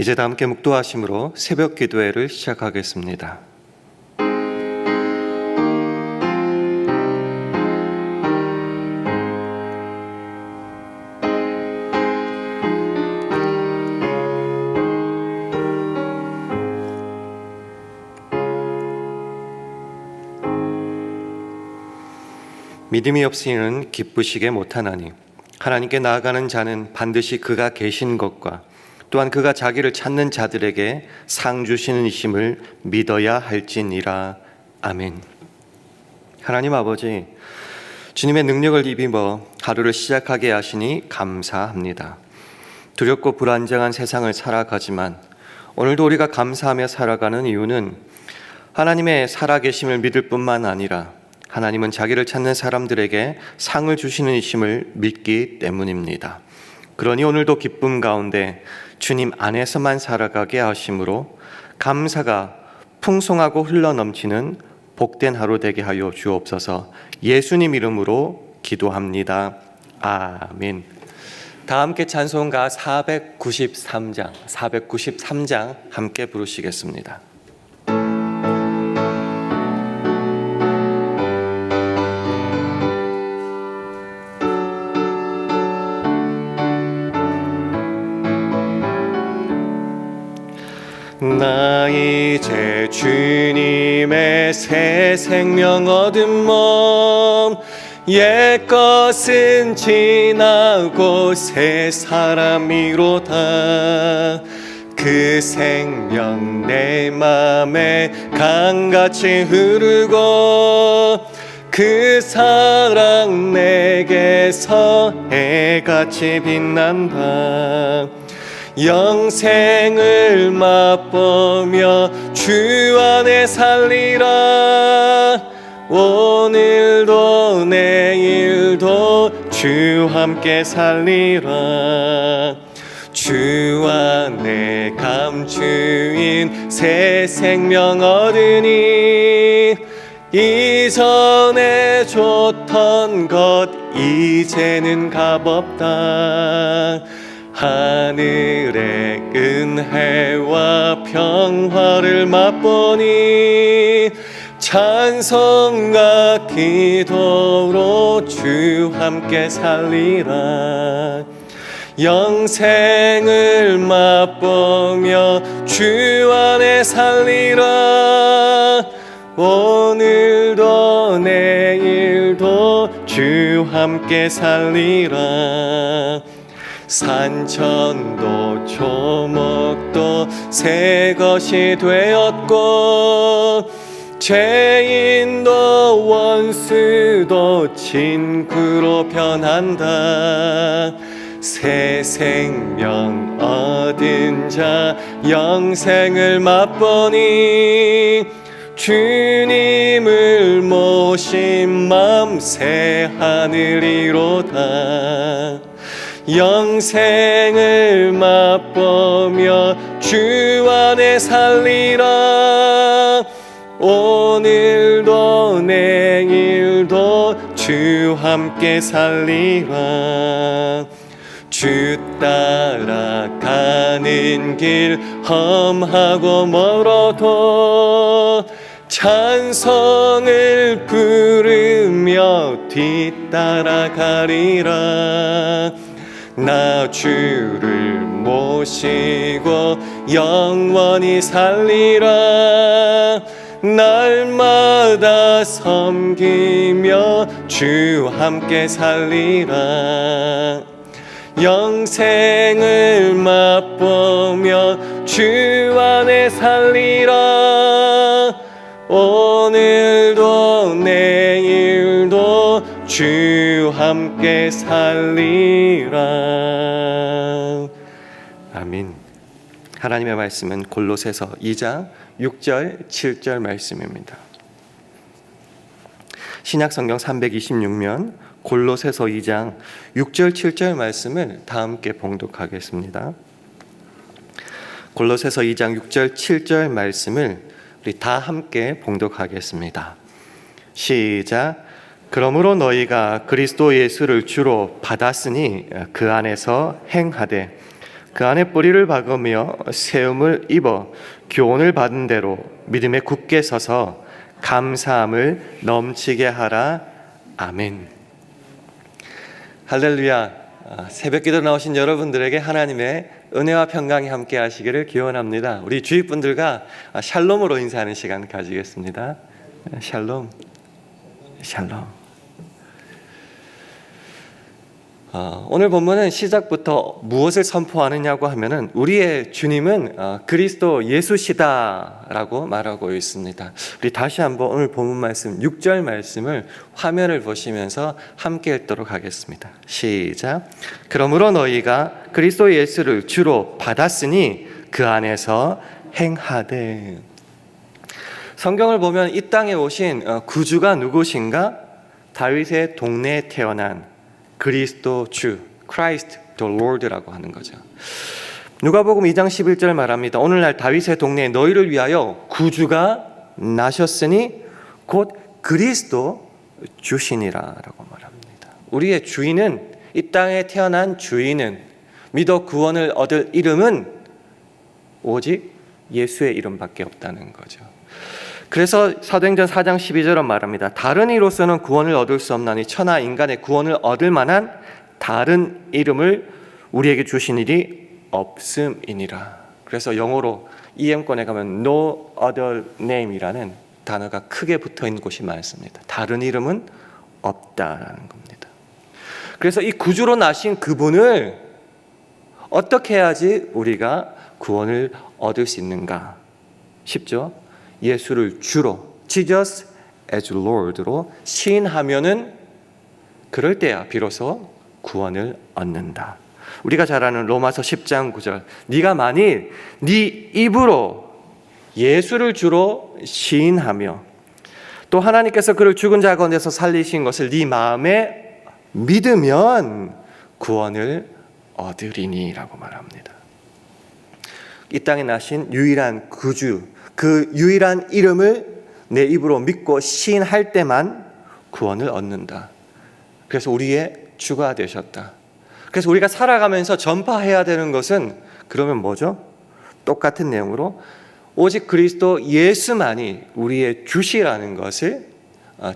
이제 다 함께 묵도하심으로 새벽 기도회를 시작하겠습니다. 믿음이 없이는 기쁘시게 못하나니 하나님께 나아가는 자는 반드시 그가 계신 것과 또한 그가 자기를 찾는 자들에게 상 주시는 이심을 믿어야 할지니라. 아멘. 하나님 아버지, 주님의 능력을 입어 하루를 시작하게 하시니 감사합니다. 두렵고 불안정한 세상을 살아가지만 오늘도 우리가 감사하며 살아가는 이유는 하나님의 살아계심을 믿을 뿐만 아니라 하나님은 자기를 찾는 사람들에게 상을 주시는 이심을 믿기 때문입니다. 그러니 오늘도 기쁨 가운데 주님 안에서만 살아가게 하심으로 감사가 풍성하고 흘러넘치는 복된 하루 되게 하여 주옵소서. 예수님 이름으로 기도합니다. 아멘. 다 함께 찬송가 493장 함께 부르시겠습니다. 나 이제 주님의 새 생명 얻은 몸, 옛것은 지나고 새 사람이로다. 그 생명 내 맘에 강같이 흐르고 그 사랑 내게서 해같이 빛난다. 영생을 맛보며 주 안에 살리라. 오늘도 내일도 주 함께 살리라. 주 안에 감추인 새 생명 얻으니 이전에 줬던 것 이제는 값없다. 하늘의 은혜와 평화를 맛보니 찬송과 기도로 주 함께 살리라. 영생을 맛보며 주 안에 살리라. 오늘도 내일도 주 함께 살리라. 산천도 초목도 새 것이 되었고 죄인도 원수도 친구로 변한다. 새 생명 얻은 자 영생을 맛보니 주님을 모신 맘 새 하늘이로다. 영생을 맛보며 주 안에 살리라. 오늘도 내일도 주 함께 살리라. 주 따라가는 길 험하고 멀어도 찬송을 부르며 뒤따라가리라. 나 주를 모시고 영원히 살리라. 날마다 섬기며 주 함께 살리라. 영생을 맛보며 주 안에 살리라. 오늘도 내일도 주 함께 살리라. 아멘. 하나님의 말씀은 골로새서 2장 6절 7절 말씀입니다. 신약성경 326면 골로새서 2장 6절 7절 말씀을 다 함께 봉독하겠습니다. 골로새서 2장 6절 7절 말씀을 우리 다 함께 봉독하겠습니다. 시작. 그러므로 너희가 그리스도 예수를 주로 받았으니 그 안에서 행하되 그 안에 뿌리를 박으며 세움을 입어 교훈을 받은 대로 믿음에 굳게 서서 감사함을 넘치게 하라. 아멘. 할렐루야. 새벽기도 나오신 여러분들에게 하나님의 은혜와 평강이 함께 하시기를 기원합니다. 우리 주위 분들과 샬롬으로 인사하는 시간 가지겠습니다. 샬롬. 샬롬. 오늘 본문은 시작부터 무엇을 선포하느냐고 하면은 우리의 주님은 그리스도 예수시다라고 말하고 있습니다. 우리 다시 한번 오늘 본문 말씀 6절 말씀을 화면을 보시면서 함께 읽도록 하겠습니다. 시작. 그러므로 너희가 그리스도 예수를 주로 받았으니 그 안에서 행하되. 성경을 보면 이 땅에 오신 구주가 누구신가? 다윗의 동네에 태어난 그리스도 주, Christ the Lord라고 하는 거죠. 누가복음 2장 11절 말합니다. 오늘날 다윗의 동네에 너희를 위하여 구주가 나셨으니 곧 그리스도 주시니라라고 말합니다. 우리의 주인은, 이 땅에 태어난 주인은, 믿어 구원을 얻을 이름은 오직 예수의 이름밖에 없다는 거죠. 그래서 사도행전 4장 12절은 말합니다. 다른 이로서는 구원을 얻을 수 없나니 천하 인간의 구원을 얻을 만한 다른 이름을 우리에게 주신 일이 없음이니라. 그래서 영어로 EM권에 가면 No other name이라는 단어가 크게 붙어 있는 곳이 많습니다. 다른 이름은 없다라는 겁니다. 그래서 이 구주로 나신 그분을 어떻게 해야지 우리가 구원을 얻을 수 있는가? 쉽죠? 예수를 주로, Jesus as Lord로 시인하면은 그럴 때야 비로소 구원을 얻는다. 우리가 잘 아는 로마서 10장 9절. 네가 만일 네 입으로 예수를 주로 시인하며 또 하나님께서 그를 죽은 자 가운데서 살리신 것을 네 마음에 믿으면 구원을 얻으리니라고 말합니다. 이 땅에 나신 유일한 구주, 그 유일한 이름을 내 입으로 믿고 시인할 때만 구원을 얻는다. 그래서 우리의 주가 되셨다. 그래서 우리가 살아가면서 전파해야 되는 것은 그러면 뭐죠? 똑같은 내용으로 오직 그리스도 예수만이 우리의 주시라는 것을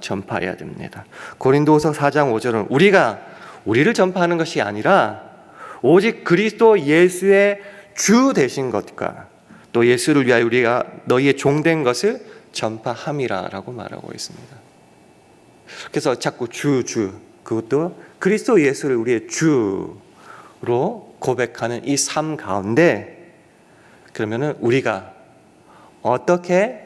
전파해야 됩니다. 고린도후서 4장 5절은 우리가 우리를 전파하는 것이 아니라 오직 그리스도 예수의 주 되신 것과 또 예수를 위하여 우리가 너희의 종된 것을 전파함이라라고 말하고 있습니다. 그래서 자꾸 주 그것도 그리스도 예수를 우리의 주로 고백하는 이 삶 가운데 그러면은 우리가 어떻게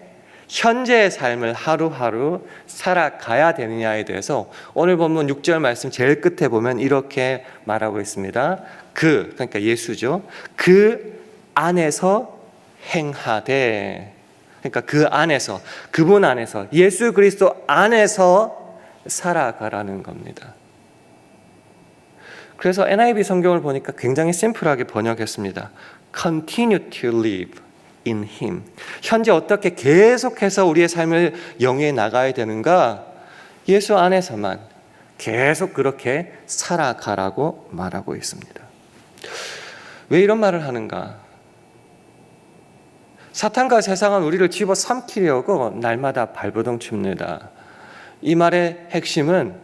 현재의 삶을 하루하루 살아가야 되느냐에 대해서 오늘 본문 6절 말씀 제일 끝에 보면 이렇게 말하고 있습니다. 그러니까 예수죠. 그 안에서 행하되, 그러니까 그 안에서, 그분 안에서, 예수 그리스도 안에서 살아가라는 겁니다. 그래서 NIV 성경을 보니까 굉장히 심플하게 번역했습니다. Continue to live in Him. 현재 어떻게 계속해서 우리의 삶을 영위해 나가야 되는가? 예수 안에서만 계속 그렇게 살아가라고 말하고 있습니다. 왜 이런 말을 하는가? 사탄과 세상은 우리를 집어삼키려고 날마다 발버둥 칩니다. 이 말의 핵심은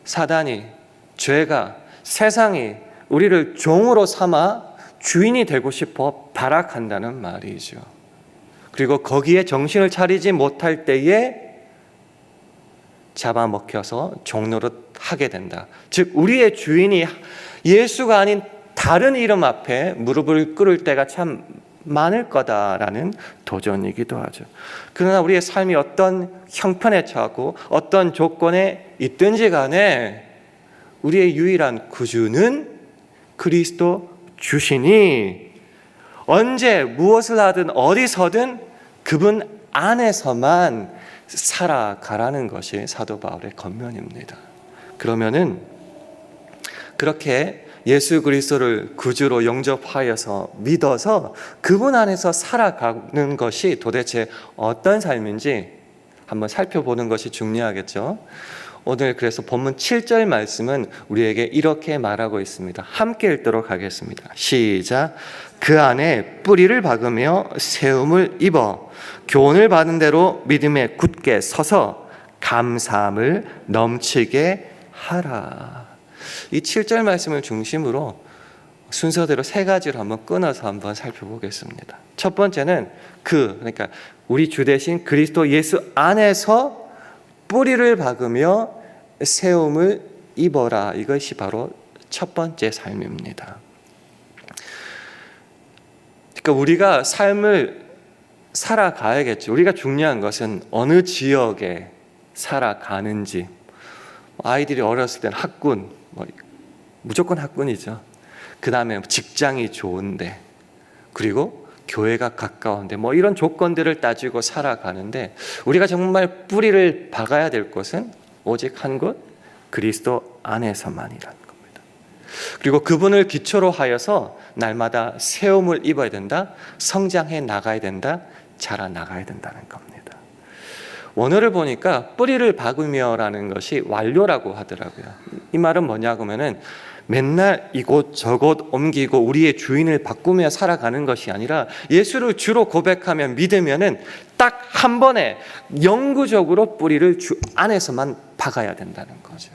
사단이, 죄가, 세상이 우리를 종으로 삼아 주인이 되고 싶어 발악한다는 말이죠. 그리고 거기에 정신을 차리지 못할 때에 잡아먹혀서 종노릇 하게 된다. 즉 우리의 주인이 예수가 아닌 다른 이름 앞에 무릎을 꿇을 때가 참 많을 거다라는 도전이기도 하죠. 그러나 우리의 삶이 어떤 형편에 처하고 어떤 조건에 있든지 간에 우리의 유일한 구주는 그리스도 주시니 언제 무엇을 하든 어디서든 그분 안에서만 살아가라는 것이 사도 바울의 권면입니다. 그러면은 그렇게 예수 그리스도를 구주로 영접하여서 믿어서 그분 안에서 살아가는 것이 도대체 어떤 삶인지 한번 살펴보는 것이 중요하겠죠. 오늘 그래서 본문 7절 말씀은 우리에게 이렇게 말하고 있습니다. 함께 읽도록 하겠습니다. 시작. 그 안에 뿌리를 박으며 세움을 입어 교훈을 받은 대로 믿음에 굳게 서서 감사함을 넘치게 하라. 이 7절 말씀을 중심으로 순서대로 세 가지로 한번 끊어서 한번 살펴보겠습니다. 첫 번째는 그러니까 우리 주 대신 그리스도 예수 안에서 뿌리를 박으며 세움을 입어라. 이것이 바로 첫 번째 삶입니다. 그러니까 우리가 삶을 살아가야겠죠. 우리가 중요한 것은 어느 지역에 살아가는지. 아이들이 어렸을 때는 학군, 무조건 학군이죠. 그 다음에 직장이 좋은데, 그리고 교회가 가까운데, 이런 조건들을 따지고 살아가는데, 우리가 정말 뿌리를 박아야 될 곳은 오직 한 곳, 그리스도 안에서만이라는 겁니다. 그리고 그분을 기초로 하여서 날마다 세움을 입어야 된다, 성장해 나가야 된다, 자라나가야 된다는 겁니다. 원어를 보니까 뿌리를 박으며라는 것이 완료라고 하더라고요. 이 말은 뭐냐고 하면은 맨날 이곳 저곳 옮기고 우리의 주인을 바꾸며 살아가는 것이 아니라 예수를 주로 고백하며 믿으면은 딱 한 번에 영구적으로 뿌리를 주 안에서만 박아야 된다는 거죠.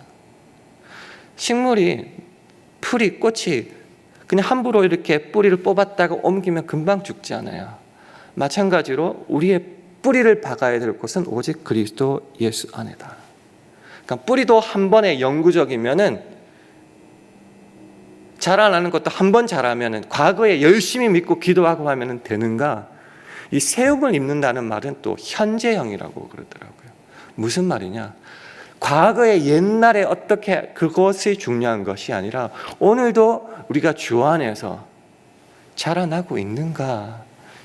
식물이 풀이 꽃이 그냥 함부로 이렇게 뿌리를 뽑았다가 옮기면 금방 죽지 않아요. 마찬가지로 우리의 뿌리를 박아야 될 곳은 오직 그리스도 예수 안에다. 그러니까 뿌리도 한 번에 영구적이면은 자라나는 것도 한 번 자라면은 과거에 열심히 믿고 기도하고 하면은 되는가? 이 세움을 입는다는 말은 또 현재형이라고 그러더라고요. 무슨 말이냐? 과거에 옛날에 어떻게 그것이 중요한 것이 아니라 오늘도 우리가 주 안에서 자라나고 있는가?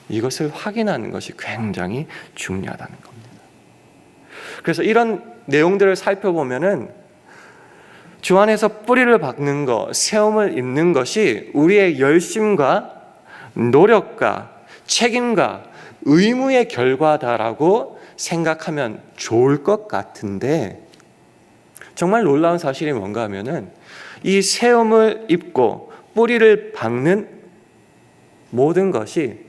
이것을 확인하는 것이 굉장히 중요하다는 겁니다. 그래서 이런 내용들을 살펴보면은 주 안에서 뿌리를 박는 것, 세움을 입는 것이 우리의 열심과 노력과 책임과 의무의 결과다라고 생각하면 좋을 것 같은데 정말 놀라운 사실이 뭔가 하면은 이 세움을 입고 뿌리를 박는 모든 것이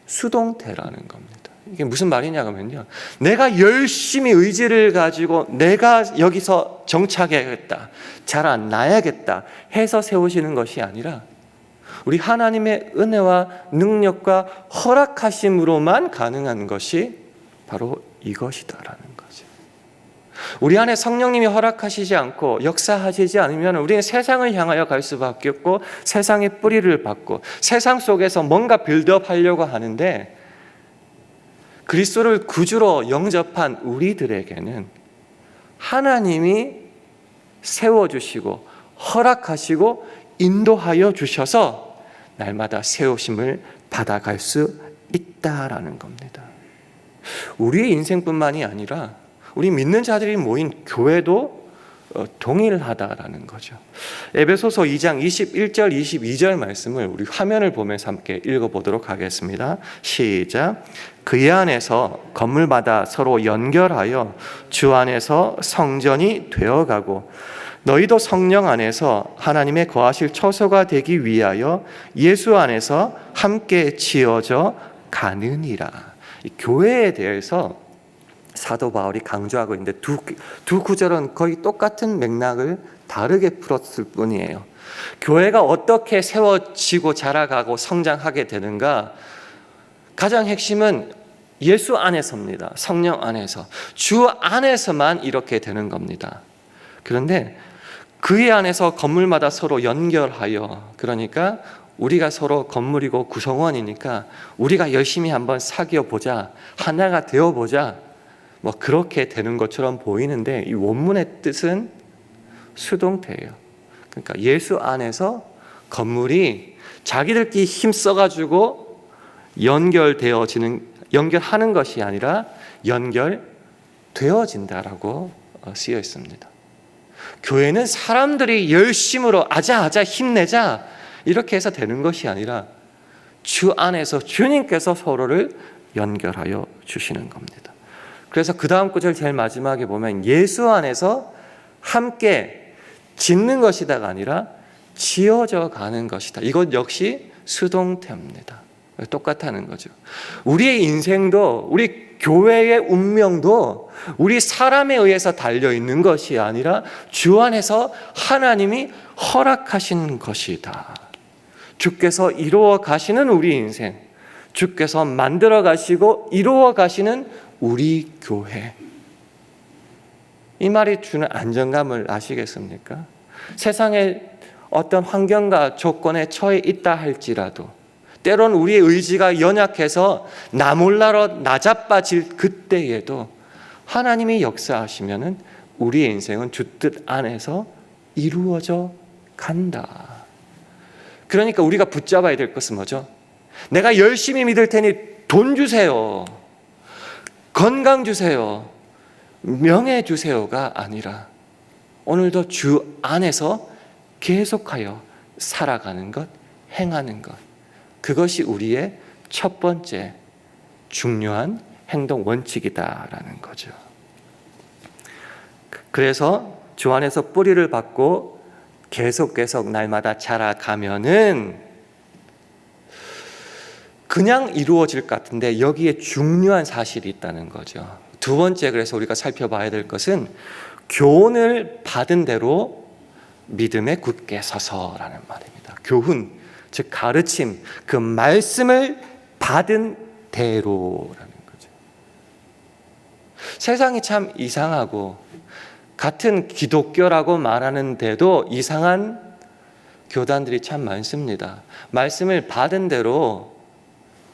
수동태라는 겁니다. 이게 무슨 말이냐면요, 내가 열심히 의지를 가지고 내가 여기서 정착해야겠다, 자라나야겠다 해서 세우시는 것이 아니라 우리 하나님의 은혜와 능력과 허락하심으로만 가능한 것이 바로 이것이다라는 거죠. 우리 안에 성령님이 허락하시지 않고 역사하시지 않으면 우리는 세상을 향하여 갈 수밖에 없고 세상의 뿌리를 받고 세상 속에서 뭔가 빌드업 하려고 하는데, 그리스도를 구주로 영접한 우리들에게는 하나님이 세워주시고 허락하시고 인도하여 주셔서 날마다 세우심을 받아갈 수 있다라는 겁니다. 우리의 인생뿐만이 아니라 우리 믿는 자들이 모인 교회도 동일하다라는 거죠. 에베소서 2장 21절 22절 말씀을 우리 화면을 보면서 함께 읽어보도록 하겠습니다. 시작. 그의 안에서 건물마다 서로 연결하여 주 안에서 성전이 되어가고 너희도 성령 안에서 하나님의 거하실 처소가 되기 위하여 예수 안에서 함께 지어져 가느니라. 이 교회에 대해서 사도 바울이 강조하고 있는데 두 구절은 거의 똑같은 맥락을 다르게 풀었을 뿐이에요. 교회가 어떻게 세워지고 자라가고 성장하게 되는가? 가장 핵심은 예수 안에서입니다. 성령 안에서. 주 안에서만 이렇게 되는 겁니다. 그런데 그의 안에서 건물마다 서로 연결하여, 그러니까 우리가 서로 건물이고 구성원이니까 우리가 열심히 한번 사귀어 보자, 하나가 되어 보자, 그렇게 되는 것처럼 보이는데 이 원문의 뜻은 수동태예요. 그러니까 예수 안에서 건물이 자기들끼리 힘써가지고 연결하는 것이 아니라 연결되어진다라고 쓰여 있습니다. 교회는 사람들이 열심으로 아자아자 힘내자 이렇게 해서 되는 것이 아니라 주 안에서 주님께서 서로를 연결하여 주시는 겁니다. 그래서 그 다음 구절 제일 마지막에 보면 예수 안에서 함께 짓는 것이다가 아니라 지어져 가는 것이다. 이것 역시 수동태입니다. 똑같다는 거죠. 우리의 인생도, 우리 교회의 운명도 우리 사람에 의해서 달려있는 것이 아니라 주 안에서 하나님이 허락하신 것이다. 주께서 이루어 가시는 우리 인생, 주께서 만들어 가시고 이루어 가시는 우리 교회. 이 말이 주는 안정감을 아시겠습니까? 세상에 어떤 환경과 조건에 처해 있다 할지라도 때론 우리의 의지가 연약해서 나 몰라로 나자빠질 그때에도 하나님이 역사하시면은 우리의 인생은 주 뜻 안에서 이루어져 간다. 그러니까 우리가 붙잡아야 될 것은 뭐죠? 내가 열심히 믿을 테니 돈 주세요, 건강 주세요, 명예 주세요가 아니라 오늘도 주 안에서 계속하여 살아가는 것, 행하는 것, 그것이 우리의 첫 번째 중요한 행동 원칙이다라는 거죠. 그래서 주 안에서 뿌리를 받고 계속 날마다 자라가면은 그냥 이루어질 것 같은데 여기에 중요한 사실이 있다는 거죠. 두 번째, 그래서 우리가 살펴봐야 될 것은 교훈을 받은 대로 믿음에 굳게 서서라는 말입니다. 교훈, 즉 가르침, 그 말씀을 받은 대로라는 거죠. 세상이 참 이상하고 같은 기독교라고 말하는데도 이상한 교단들이 참 많습니다. 말씀을 받은 대로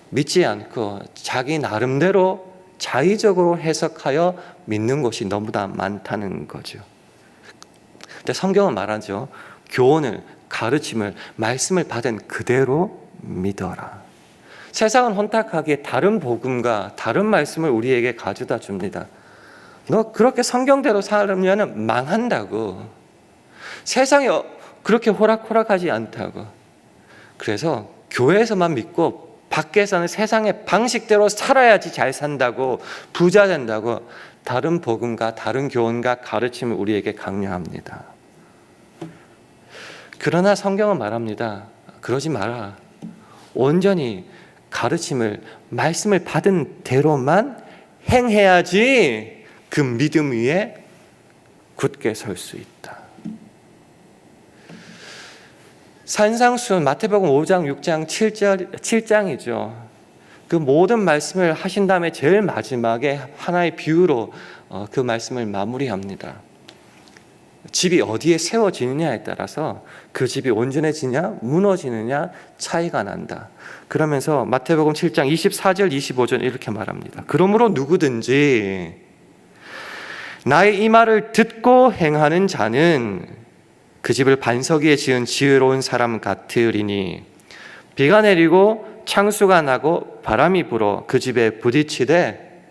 믿지 않고 자기 나름대로 자의적으로 해석하여 믿는 것이 너무나 많다는 거죠. 근데 성경은 말하죠. 교훈을, 가르침을, 말씀을 받은 그대로 믿어라. 세상은 혼탁하게 다른 복음과 다른 말씀을 우리에게 가져다 줍니다. 너 그렇게 성경대로 살면 망한다고. 세상이 그렇게 호락호락하지 않다고. 그래서 교회에서만 믿고 밖에서는 세상의 방식대로 살아야지 잘 산다고, 부자 된다고 다른 복음과 다른 교훈과 가르침을 우리에게 강요합니다. 그러나 성경은 말합니다. 그러지 마라. 온전히 가르침을, 말씀을 받은 대로만 행해야지 그 믿음 위에 굳게 설 수 있다. 산상수훈 마태복음 5장, 6장, 7장이죠. 그 모든 말씀을 하신 다음에 제일 마지막에 하나의 비유로 그 말씀을 마무리합니다. 집이 어디에 세워지느냐에 따라서 그 집이 온전해지냐 무너지느냐 차이가 난다. 그러면서 마태복음 7장 24절 25절 이렇게 말합니다. 그러므로 누구든지 나의 이 말을 듣고 행하는 자는 그 집을 반석 위에 지은 지혜로운 사람 같으리니 비가 내리고 창수가 나고 바람이 불어 그 집에 부딪히되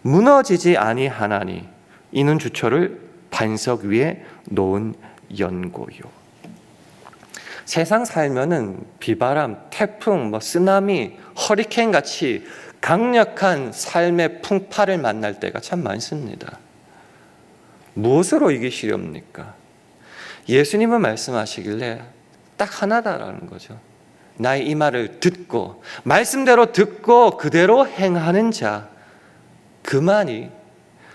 무너지지 아니하나니 이는 주초를 반석 위에 놓은 연고요. 세상 살면은 비바람, 태풍, 쓰나미, 허리케인 같이 강력한 삶의 풍파를 만날 때가 참 많습니다. 무엇으로 이기시렵니까? 예수님은 말씀하시길래 딱 하나다라는 거죠. 나의 이 말을 듣고 말씀대로 듣고 그대로 행하는 자, 그만이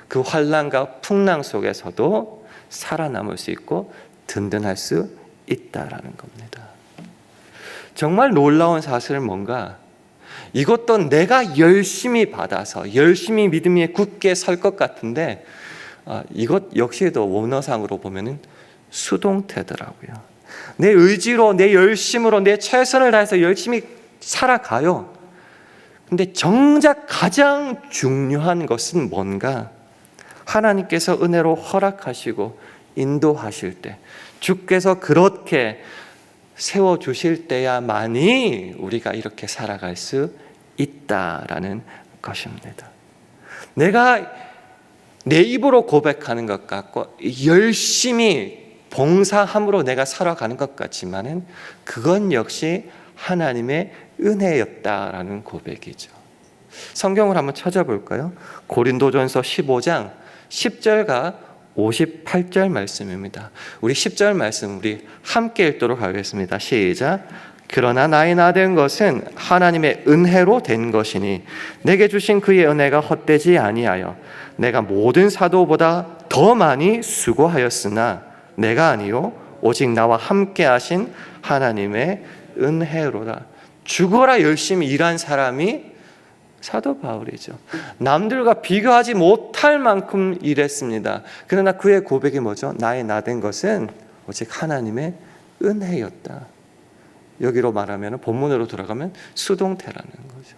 그 환난과 풍랑 속에서도 살아남을 수 있고 든든할 수 있다라는 겁니다. 정말 놀라운 사실은 뭔가, 이것도 내가 열심히 받아서 열심히 믿음 위에 굳게 설 것 같은데 이것 역시도 원어상으로 보면은 수동태더라고요. 내 의지로, 내 열심으로, 내 최선을 다해서 열심히 살아가요. 근데 정작 가장 중요한 것은 뭔가, 하나님께서 은혜로 허락하시고 인도하실 때, 주께서 그렇게 세워주실 때야만이 우리가 이렇게 살아갈 수 있다라는 것입니다. 내가 내 입으로 고백하는 것 같고 열심히 봉사함으로 내가 살아가는 것 같지만은 그건 역시 하나님의 은혜였다라는 고백이죠. 성경을 한번 찾아볼까요? 고린도전서 15장 10절과 58절 말씀입니다. 우리 10절 말씀 우리 함께 읽도록 하겠습니다. 시작. 그러나 나의 나된 것은 하나님의 은혜로 된 것이니 내게 주신 그의 은혜가 헛되지 아니하여 내가 모든 사도보다 더 많이 수고하였으나 내가 아니요 오직 나와 함께 하신 하나님의 은혜로다. 죽어라 열심히 일한 사람이 사도 바울이죠. 남들과 비교하지 못할 만큼 일했습니다. 그러나 그의 고백이 뭐죠? 나의 나된 것은 오직 하나님의 은혜였다. 여기로 말하면 본문으로 돌아가면 수동태라는 거죠.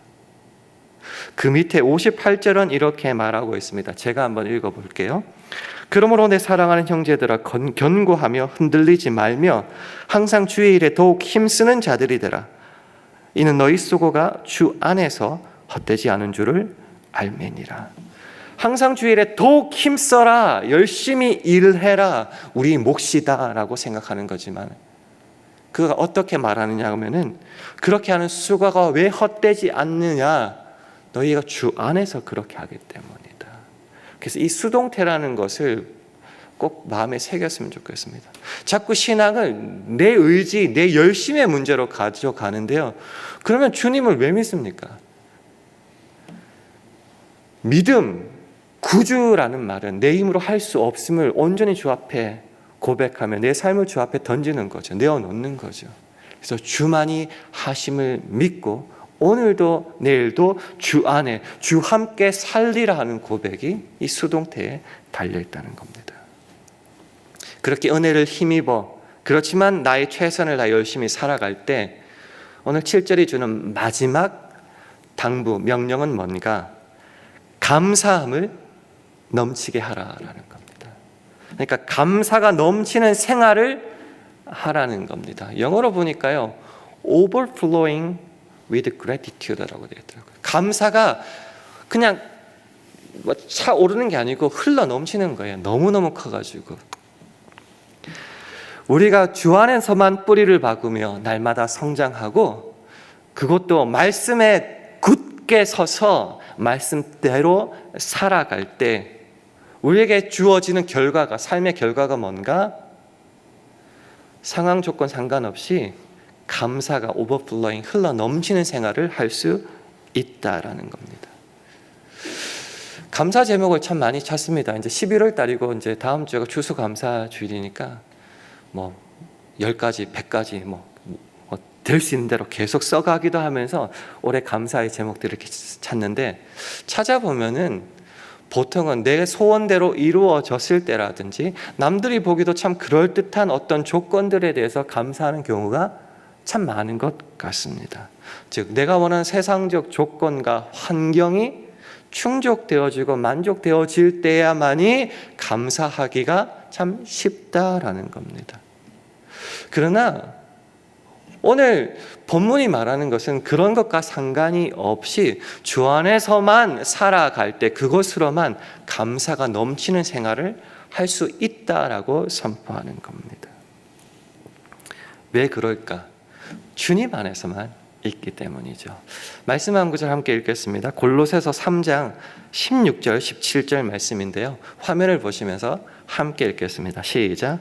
그 밑에 58절은 이렇게 말하고 있습니다. 제가 한번 읽어볼게요. 그러므로 내 사랑하는 형제들아 견고하며 흔들리지 말며 항상 주의 일에 더욱 힘쓰는 자들이 되라. 이는 너희 수고가 주 안에서 헛되지 않은 줄을 알매니라. 항상 주의 일에 더욱 힘써라. 열심히 일해라. 우리 몫이다 라고 생각하는 거지만 그가 어떻게 말하느냐 하면은 그렇게 하는 수고가 왜 헛되지 않느냐? 너희가 주 안에서 그렇게 하기 때문이다. 그래서 이 수동태라는 것을 꼭 마음에 새겼으면 좋겠습니다. 자꾸 신앙을 내 의지, 내 열심의 문제로 가져가는데요. 그러면 주님을 왜 믿습니까? 믿음, 구주라는 말은 내 힘으로 할 수 없음을 온전히 주 앞에 고백하며 내 삶을 주 앞에 던지는 거죠. 내어놓는 거죠. 그래서 주만이 하심을 믿고 오늘도 내일도 주 안에 주 함께 살리라 하는 고백이 이 수동태에 달려있다는 겁니다. 그렇게 은혜를 힘입어 그렇지만 나의 최선을 다 열심히 살아갈 때 오늘 7절이 주는 마지막 당부, 명령은 뭔가? 감사함을 넘치게 하라라는 겁니다. 그러니까 감사가 넘치는 생활을 하라는 겁니다. 영어로 보니까요, overflowing with gratitude라고 되어 있더라고요. 감사가 그냥 차오르는 게 아니고 흘러 넘치는 거예요. 너무너무 커가지고. 우리가 주 안에서만 뿌리를 박으며 날마다 성장하고 그것도 말씀에 굳게 서서 말씀대로 살아갈 때 우리에게 주어지는 결과가, 삶의 결과가 뭔가? 상황 조건 상관없이 감사가 오버플로잉, 흘러 넘치는 생활을 할 수 있다라는 겁니다. 감사 제목을 참 많이 찾습니다. 이제 11월 달이고 이제 다음 주가 추수감사 주일이니까 뭐 10가지, 100가지 될 수 있는 대로 계속 써가기도 하면서 올해 감사의 제목들을 이렇게 찾는데 찾아보면은 보통은 내 소원대로 이루어졌을 때라든지 남들이 보기도 참 그럴듯한 어떤 조건들에 대해서 감사하는 경우가 참 많은 것 같습니다. 즉 내가 원하는 세상적 조건과 환경이 충족되어지고 만족되어질 때야만이 감사하기가 참 쉽다라는 겁니다. 그러나 오늘 본문이 말하는 것은 그런 것과 상관이 없이 주 안에서만 살아갈 때 그것으로만 감사가 넘치는 생활을 할 수 있다라고 선포하는 겁니다. 왜 그럴까? 주님 안에서만 있기 때문이죠. 말씀 한 구절 함께 읽겠습니다. 골로새서 3장 16절 17절 말씀인데요. 화면을 보시면서 함께 읽겠습니다. 시작.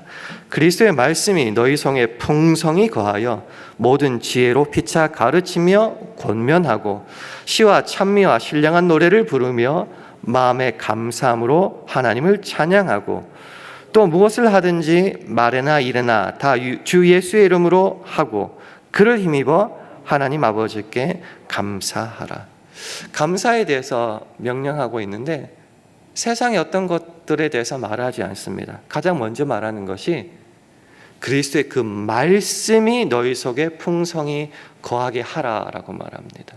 그리스도의 말씀이 너희 성에 풍성히 거하여 모든 지혜로 피차 가르치며 권면하고 시와 찬미와 신령한 노래를 부르며 마음의 감사함으로 하나님을 찬양하고 또 무엇을 하든지 말에나 일에나 다 주 예수의 이름으로 하고 그를 힘입어 하나님 아버지께 감사하라. 감사에 대해서 명령하고 있는데 세상의 어떤 것들에 대해서 말하지 않습니다. 가장 먼저 말하는 것이 그리스도의 그 말씀이 너희 속에 풍성히 거하게 하라라고 말합니다.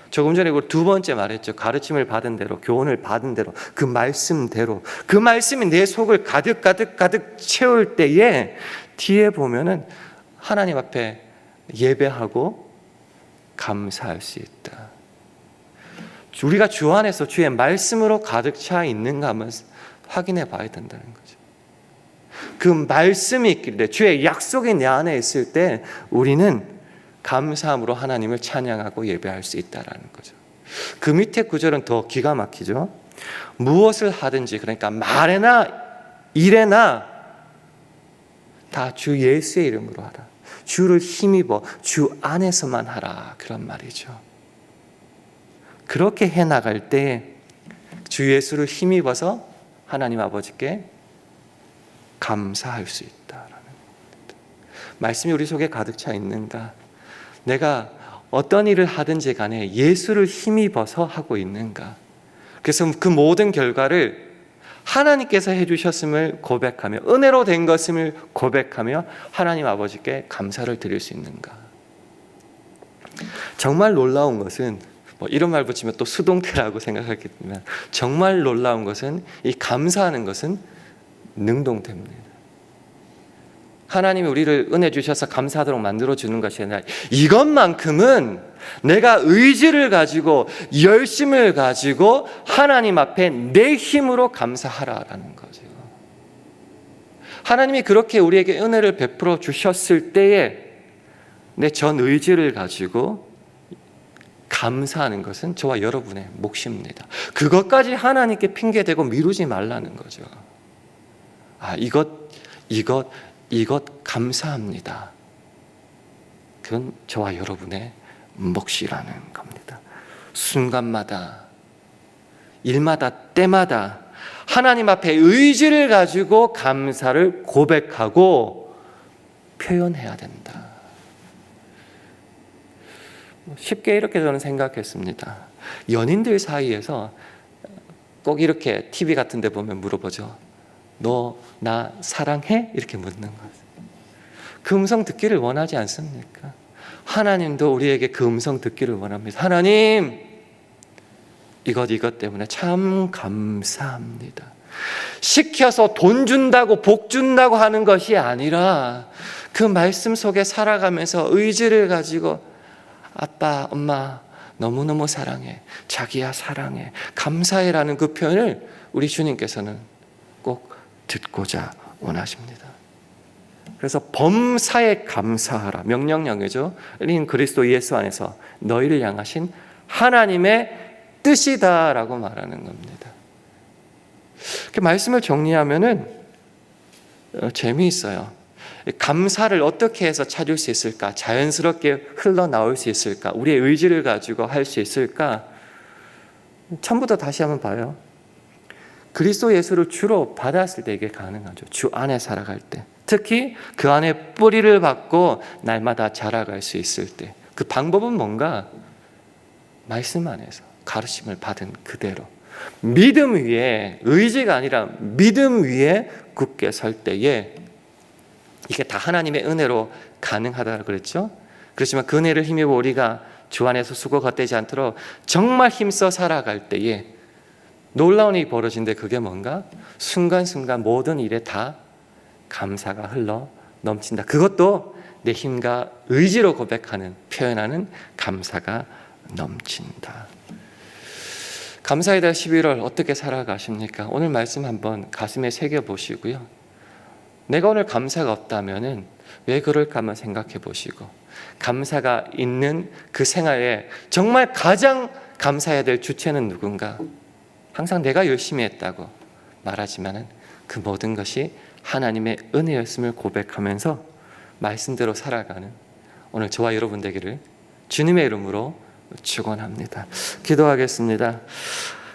조금 전에 두 번째 말했죠. 가르침을 받은 대로, 교훈을 받은 대로, 그 말씀대로, 그 말씀이 내 속을 가득 채울 때에 뒤에 보면은 하나님 앞에 예배하고 감사할 수 있다. 우리가 주 안에서 주의 말씀으로 가득 차 있는가 한번 확인해 봐야 된다는 거죠. 그 말씀이 있길래 주의 약속이 내 안에 있을 때 우리는 감사함으로 하나님을 찬양하고 예배할 수 있다라는 거죠. 그 밑에 구절은 더 기가 막히죠. 무엇을 하든지, 그러니까 말에나 일에나 다 주 예수의 이름으로 하라. 주를 힘입어 주 안에서만 하라. 그런 말이죠. 그렇게 해나갈 때 주 예수를 힘입어서 하나님 아버지께 감사할 수 있다라는 겁니다. 말씀이 우리 속에 가득 차 있는가? 내가 어떤 일을 하든지 간에 예수를 힘입어서 하고 있는가? 그래서 그 모든 결과를 하나님께서 해주셨음을 고백하며 은혜로 된 것임을 고백하며 하나님 아버지께 감사를 드릴 수 있는가? 정말 놀라운 것은 이런 말 붙이면 또 수동태라고 생각하겠지만 정말 놀라운 것은 이 감사하는 것은 능동태입니다. 하나님이 우리를 은혜 주셔서 감사하도록 만들어주는 것이 아니라 이것만큼은 내가 의지를 가지고 열심을 가지고 하나님 앞에 내 힘으로 감사하라라는 거죠. 하나님이 그렇게 우리에게 은혜를 베풀어 주셨을 때에 내 전 의지를 가지고 감사하는 것은 저와 여러분의 몫입니다. 그것까지 하나님께 핑계대고 미루지 말라는 거죠. 이것 감사합니다. 그건 저와 여러분의 몫이라는 겁니다. 순간마다, 일마다, 때마다 하나님 앞에 의지를 가지고 감사를 고백하고 표현해야 된다. 쉽게 이렇게 저는 생각했습니다. 연인들 사이에서 꼭 이렇게 TV 같은 데 보면 물어보죠. 너 나 사랑해? 이렇게 묻는 거예요. 그 음성 듣기를 원하지 않습니까? 하나님도 우리에게 그 음성 듣기를 원합니다. 하나님, 이것 때문에 참 감사합니다. 시켜서 돈 준다고 복 준다고 하는 것이 아니라 그 말씀 속에 살아가면서 의지를 가지고 아빠, 엄마 너무너무 사랑해, 자기야 사랑해, 감사해라는 그 표현을 우리 주님께서는 꼭 듣고자 원하십니다. 그래서 범사에 감사하라 명령령이죠. 그리스도 예수 안에서 너희를 향하신 하나님의 뜻이다라고 말하는 겁니다. 이렇게 말씀을 정리하면은 재미있어요. 감사를 어떻게 해서 찾을 수 있을까? 자연스럽게 흘러나올 수 있을까? 우리의 의지를 가지고 할 수 있을까? 처음부터 다시 한번 봐요. 그리스도 예수를 주로 받았을 때 이게 가능하죠. 주 안에 살아갈 때. 특히 그 안에 뿌리를 받고 날마다 자라갈 수 있을 때. 그 방법은 뭔가? 말씀 안에서 가르침을 받은 그대로. 믿음 위에, 의지가 아니라 믿음 위에 굳게 설 때에 이게 다 하나님의 은혜로 가능하다고 그랬죠. 그렇지만 그 은혜를 힘입어 우리가 주 안에서 수고 겉되지 않도록 정말 힘써 살아갈 때에 놀라운 일이 벌어진데 그게 뭔가? 순간순간 모든 일에 다 감사가 흘러 넘친다. 그것도 내 힘과 의지로 고백하는, 표현하는 감사가 넘친다. 감사의 달 11월 어떻게 살아가십니까? 오늘 말씀 한번 가슴에 새겨보시고요. 내가 오늘 감사가 없다면 왜 그럴까 한번 생각해 보시고, 감사가 있는 그 생활에 정말 가장 감사해야 될 주체는 누군가? 항상 내가 열심히 했다고 말하지만 그 모든 것이 하나님의 은혜였음을 고백하면서 말씀대로 살아가는 오늘 저와 여러분 되기를 주님의 이름으로 축원합니다. 기도하겠습니다.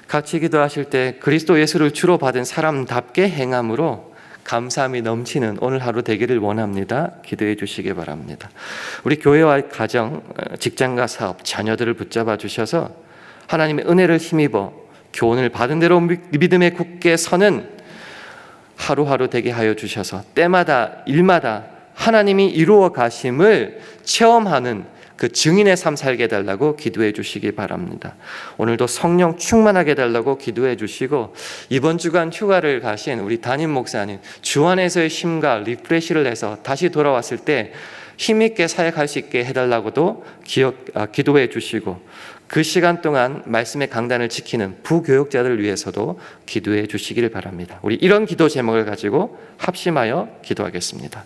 같이 기도하실 때 그리스도 예수를 주로 받은 사람답게 행함으로 감사함이 넘치는 오늘 하루 되기를 원합니다. 기도해 주시기 바랍니다. 우리 교회와 가정, 직장과 사업, 자녀들을 붙잡아 주셔서 하나님의 은혜를 힘입어 교훈을 받은 대로 믿음에 굳게 서는 하루하루 되게 하여 주셔서 때마다 일마다 하나님이 이루어 가심을 체험하는 그 증인의 삶 살게 해달라고 기도해 주시기 바랍니다. 오늘도 성령 충만하게 해달라고 기도해 주시고, 이번 주간 휴가를 가신 우리 담임 목사님 주 안에서의 힘과 리프레시를 해서 다시 돌아왔을 때 힘있게 사역할 수 있게 해달라고도 기도해 주시고, 그 시간 동안 말씀의 강단을 지키는 부교육자들을 위해서도 기도해 주시기를 바랍니다. 우리 이런 기도 제목을 가지고 합심하여 기도하겠습니다.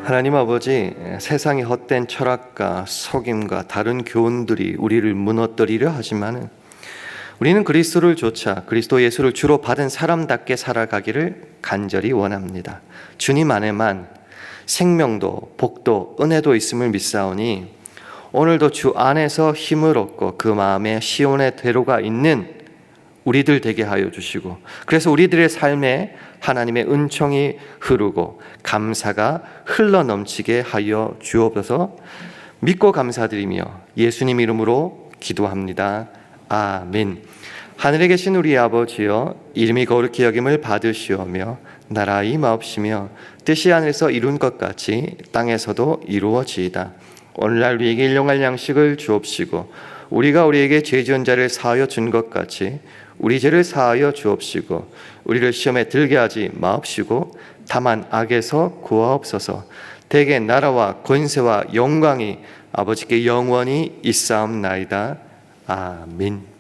하나님 아버지, 세상의 헛된 철학과 속임과 다른 교훈들이 우리를 무너뜨리려 하지만은 우리는 그리스도를 좇아 그리스도 예수를 주로 받은 사람답게 살아가기를 간절히 원합니다. 주님 안에만 생명도 복도 은혜도 있음을 믿사오니 오늘도 주 안에서 힘을 얻고 그 마음에 시온의 대로가 있는 우리들 되게 하여 주시고, 그래서 우리들의 삶에 하나님의 은총이 흐르고 감사가 흘러 넘치게 하여 주옵소서. 믿고 감사드리며 예수님 이름으로 기도합니다. 아멘. 하늘에 계신 우리 아버지여, 이름이 거룩히 여김을 받으시오며 나라 임하옵시며 뜻이 하늘에서 이룬 것 같이 땅에서도 이루어지이다. 오늘날 우리에게 일용할 양식을 주옵시고 우리가 우리에게 죄 지은 자를 사하여 준 것 같이 우리 죄를 사하여 주옵시고 우리를 시험에 들게 하지 마옵시고 다만 악에서 구하옵소서. 대개 나라와 권세와 영광이 아버지께 영원히 있사옵나이다. 아멘.